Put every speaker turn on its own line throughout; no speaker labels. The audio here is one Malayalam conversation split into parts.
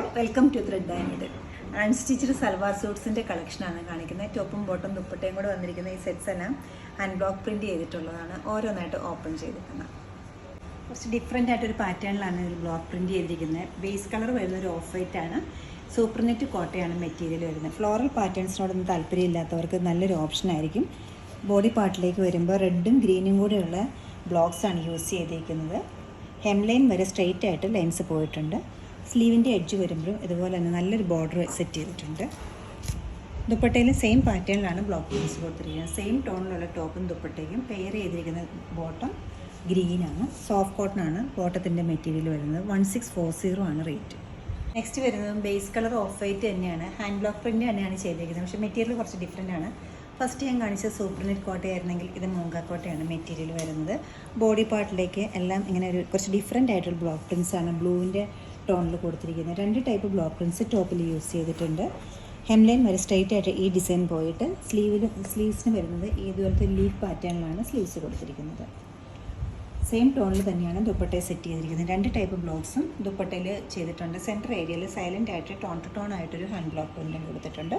All, welcome to thread and needle. Unstitched salwar സൂട്ട്സിൻ്റെ കളക്ഷനാണ് കാണിക്കുന്നത്. ടോപ്പും ബോട്ടും ദുപ്പട്ടയും കൂടെ വന്നിരിക്കുന്ന ഈ സെറ്റ്സ് എല്ലാം ഹാൻഡ് ബ്ലോക്ക് പ്രിൻറ്റ് ചെയ്തിട്ടുള്ളതാണ്. ഓരോന്നായിട്ട് ഓപ്പൺ ചെയ്തിരിക്കുന്നത് കുറച്ച് ഡിഫറെൻ്റ് ആയിട്ടൊരു പാറ്റേണിലാണ് ഇതിൽ ബ്ലോക്ക് പ്രിൻറ്റ് ചെയ്തിരിക്കുന്നത്. ബേസ് കളർ വരുന്നൊരു ഓഫ് വൈറ്റ് ആണ്. സൂപ്പർ നെറ്റ് കോട്ടയാണ് മെറ്റീരിയൽ വരുന്നത്. ഫ്ലോറൽ പാറ്റേൺസിനോടൊന്നും താല്പര്യമില്ലാത്തവർക്ക് നല്ലൊരു ഓപ്ഷനായിരിക്കും. ബോഡി പാർട്ടിലേക്ക് വരുമ്പോൾ റെഡും ഗ്രീനും കൂടെയുള്ള ബ്ലോക്സാണ് യൂസ് ചെയ്തിരിക്കുന്നത്. ഹെംലൈൻ വരെ സ്ട്രെയിറ്റ് ആയിട്ട് ലൈൻസ് പോയിട്ടുണ്ട്. സ്ലീവിൻ്റെ എഡ്ജ് വരുമ്പോഴും ഇതുപോലെ തന്നെ നല്ലൊരു ബോർഡർ സെറ്റ് ചെയ്തിട്ടുണ്ട്. ദുപ്പട്ടയിൽ സെയിം പാറ്റേണിലാണ് ബ്ലോക്ക് പീസ് കൊടുത്തിരിക്കുന്നത്. സെയിം ടോണിലുള്ള ടോപ്പും ദുപ്പട്ടയ്ക്കും പെയർ ചെയ്തിരിക്കുന്ന ബോട്ടം ഗ്രീനാണ്. സോഫ്റ്റ് കോട്ടനാണ് ബോട്ടത്തിൻ്റെ മെറ്റീരിയൽ വരുന്നത്. 1640 ആണ് റേറ്റ്. നെക്സ്റ്റ് വരുന്നത് ബേസ് കളർ ഓഫ് വൈറ്റ് തന്നെയാണ്. ഹാൻഡ് ബ്ലോക്ക് പ്രിൻ്റ് തന്നെയാണ് ചെയ്തിരിക്കുന്നത്. പക്ഷേ മെറ്റീരിയൽ കുറച്ച് ഡിഫറെൻ്റ് ആണ്. ഫസ്റ്റ് ഞാൻ കാണിച്ച സൂപ്പർ നെറ്റ് കോട്ടയായിരുന്നെങ്കിൽ ഇത് മൂങ്കാക്കോട്ടയാണ് മെറ്റീരിയൽ വരുന്നത്. ബോഡി പാർട്ടിലേക്ക് എല്ലാം ഇങ്ങനെ ഒരു കുറച്ച് ഡിഫറെൻ്റ് ആയിട്ടുള്ള ബ്ലോക്ക് പ്രിൻസാണ് ബ്ലൂവിൻ്റെ ടോണിൽ കൊടുത്തിരിക്കുന്നത്. 2 ടൈപ്പ് ബ്ലോക്ക് പ്രിൻസ് ടോപ്പിൽ യൂസ് ചെയ്തിട്ടുണ്ട്. ഹെംലൈൻ വരെ സ്ട്രെയിറ്റ് ആയിട്ട് ഈ ഡിസൈൻ പോയിട്ട് സ്ലീവ്സിന് വരുന്നത് ഇതുപോലത്തെ ലീഫ് പാറ്റേണിലാണ് സ്ലീവ്സ് കൊടുത്തിരിക്കുന്നത്. സെയിം ടോണിൽ തന്നെയാണ് ദുപ്പട്ടയെ സെറ്റ് ചെയ്തിരിക്കുന്നത്. 2 ടൈപ്പ് ബ്ലോക്സും ദുപ്പട്ടയിൽ ചെയ്തിട്ടുണ്ട്. സെൻറ്റർ ഏരിയയിൽ സൈലൻ്റ് ആയിട്ട് ടോൺ ടു ടോൺ ആയിട്ടൊരു ഹാൻഡ് ബ്ലോക്ക് പ്രിൻ്റും കൊടുത്തിട്ടുണ്ട്.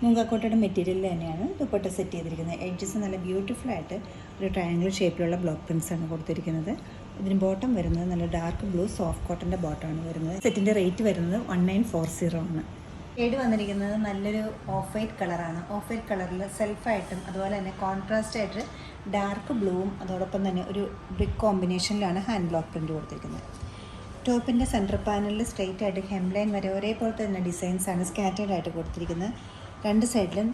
മൂങ്കാക്കോട്ടയുടെ മെറ്റീരിയൽ തന്നെയാണ് ദുപ്പട്ട സെറ്റ് ചെയ്തിരിക്കുന്നത്. എഡ്ജസ് നല്ല ബ്യൂട്ടിഫുൾ ആയിട്ട് ഒരു ട്രയാങ്കിൾ ഷേപ്പിലുള്ള ബ്ലോക്ക് പ്രിൻസാണ് കൊടുത്തിരിക്കുന്നത്. ഇതിന് ബോട്ടം വരുന്നത് നല്ല ഡാർക്ക് ബ്ലൂ സോഫ്റ്റ് കോട്ടൻ്റെ ബോട്ടമാണ് വരുന്നത്. സെറ്റിൻ്റെ റേറ്റ് വരുന്നത് 1940 ആണ്. ഷെയ്ഡ് വന്നിരിക്കുന്നത് നല്ലൊരു ഓഫ് വൈറ്റ് കളറാണ്. ഓഫ് വൈറ്റ് കളറിൽ സെൽഫായിട്ടും അതുപോലെ തന്നെ കോൺട്രാസ്റ്റ് ആയിട്ട് ഡാർക്ക് ബ്ലൂവും അതോടൊപ്പം തന്നെ ഒരു ബ്രിക്ക് കോമ്പിനേഷനിലാണ് ഹാൻഡ് ബ്ലോക്ക് പ്രിൻറ്റ് കൊടുത്തിരിക്കുന്നത്. ടോപ്പിൻ്റെ സെൻറ്റർ പാനലിൽ സ്ട്രെയിറ്റ് ആയിട്ട് ഹെംലൈൻ വരെ ഒരേപോലത്തെ തന്നെ ഡിസൈൻസാണ് സ്കാറ്റേഡ് ആയിട്ട് കൊടുത്തിരിക്കുന്നത്. 2 സൈഡിലും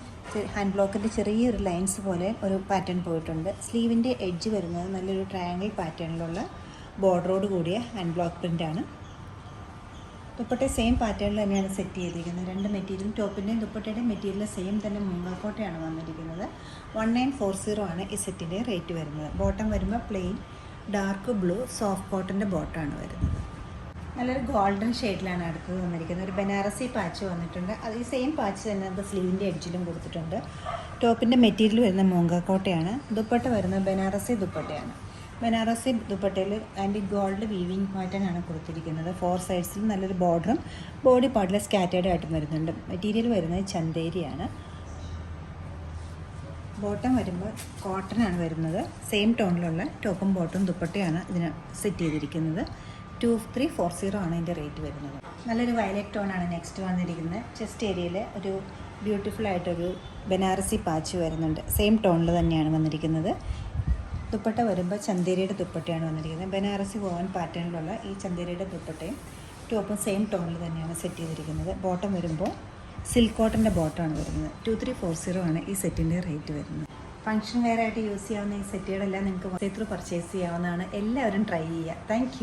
ഹാൻഡ് ബ്ലോക്കിൻ്റെ ചെറിയൊരു ലൈൻസ് പോലെ ഒരു പാറ്റേൺ പോയിട്ടുണ്ട്. സ്ലീവിൻ്റെ എഡ്ജ് വരുന്നത് നല്ലൊരു ട്രയാങ്കിൾ പാറ്റേണിലുള്ള ബോർഡറോട് കൂടിയ ഹാൻഡ് ബ്ലോക്ക് പ്രിൻ്റാണ്. ദുപ്പട്ട സെയിം പാറ്റേണിൽ തന്നെയാണ് സെറ്റ് ചെയ്തിരിക്കുന്നത്. 2 മെറ്റീരിയലും ടോപ്പിൻ്റെയും ദുപ്പട്ടയുടെയും മെറ്റീരിയൽ സെയിം തന്നെ മൂങ്കാക്കോട്ടയാണ് വന്നിരിക്കുന്നത്. 1940 ആണ് ഈ സെറ്റിൻ്റെ റേറ്റ് വരുന്നത്. ബോട്ടം വരുമ്പോൾ പ്ലെയിൻ ഡാർക്ക് ബ്ലൂ സോഫ്റ്റ് കോട്ടൻ്റെ ബോട്ടമാണ് വരുന്നത്. നല്ലൊരു ഗോൾഡൻ ഷെയ്ഡിലാണ് അടുത്തത് വന്നിരിക്കുന്നത്. ഒരു ബനാറസി പാച്ച് വന്നിട്ടുണ്ട്. അത് ഈ സെയിം പാച്ച് തന്നെ നമുക്ക് സ്ലീവിൻ്റെ എഡ്ജിലും കൊടുത്തിട്ടുണ്ട്. ടോപ്പിൻ്റെ മെറ്റീരിയൽ വരുന്ന മൂങ്കാക്കോട്ടയാണ്. ദുപ്പട്ട വരുന്നത് ബനാറസി ദുപ്പട്ടയാണ്. ബനാറസി ദുപ്പട്ടയിൽ ആൻറ്റി ഗോൾഡ് വീവിങ് പാറ്റേണാണ് കൊടുത്തിരിക്കുന്നത്. 4 സൈഡ്സിൽ നല്ലൊരു ബോർഡറും ബോഡി പാർട്ടിൽ സ്കാറ്റേർഡ് ആയിട്ടും വരുന്നുണ്ട്. മെറ്റീരിയൽ വരുന്നത് ചന്തേരിയാണ്. ബോട്ടം വരുമ്പോൾ കോട്ടനാണ് വരുന്നത്. സെയിം ടോണിലുള്ള ടോപ്പും ബോട്ടും ദുപ്പട്ടയാണ് ഇതിന് സെറ്റ് ചെയ്തിരിക്കുന്നത്. 2340 ആണ് ഇതിൻ്റെ റേറ്റ് വരുന്നത്. നല്ലൊരു വയലറ്റ് ടോണാണ് നെക്സ്റ്റ് വന്നിരിക്കുന്നത്. ചെസ്റ്റ് ഏരിയയിൽ ഒരു ബ്യൂട്ടിഫുൾ ആയിട്ടൊരു ബനാറസി പാച്ച് വരുന്നുണ്ട്. സെയിം ടോണിൽ തന്നെയാണ് വന്നിരിക്കുന്നത്. ദുപ്പട്ട വരുമ്പോൾ ചന്തേരിയുടെ ദുപ്പട്ടയാണ് വന്നിരിക്കുന്നത്. ബനാറസി വോവൻ പാറ്റേണിലുള്ള ഈ ചന്തേരിയുടെ ദുപ്പട്ടയും ടോപ്പും സെയിം ടോണിൽ തന്നെയാണ് സെറ്റ് ചെയ്തിരിക്കുന്നത്. ബോട്ടം വരുമ്പോൾ സിൽക്ക് കോട്ടൻ്റെ ബോട്ടമാണ് വരുന്നത്. 2340 ആണ് ഈ സെറ്റിൻ്റെ റേറ്റ് വരുന്നത്. ഫംഗ്ഷൻ വെയർ ആയിട്ട് യൂസ് ചെയ്യാവുന്ന ഈ സെറ്റുകളെല്ലാം നിങ്ങൾക്ക് ത്രൂ പർച്ചേസ് ചെയ്യാവുന്നതാണ്. എല്ലാവരും ട്രൈ ചെയ്യുക. താങ്ക്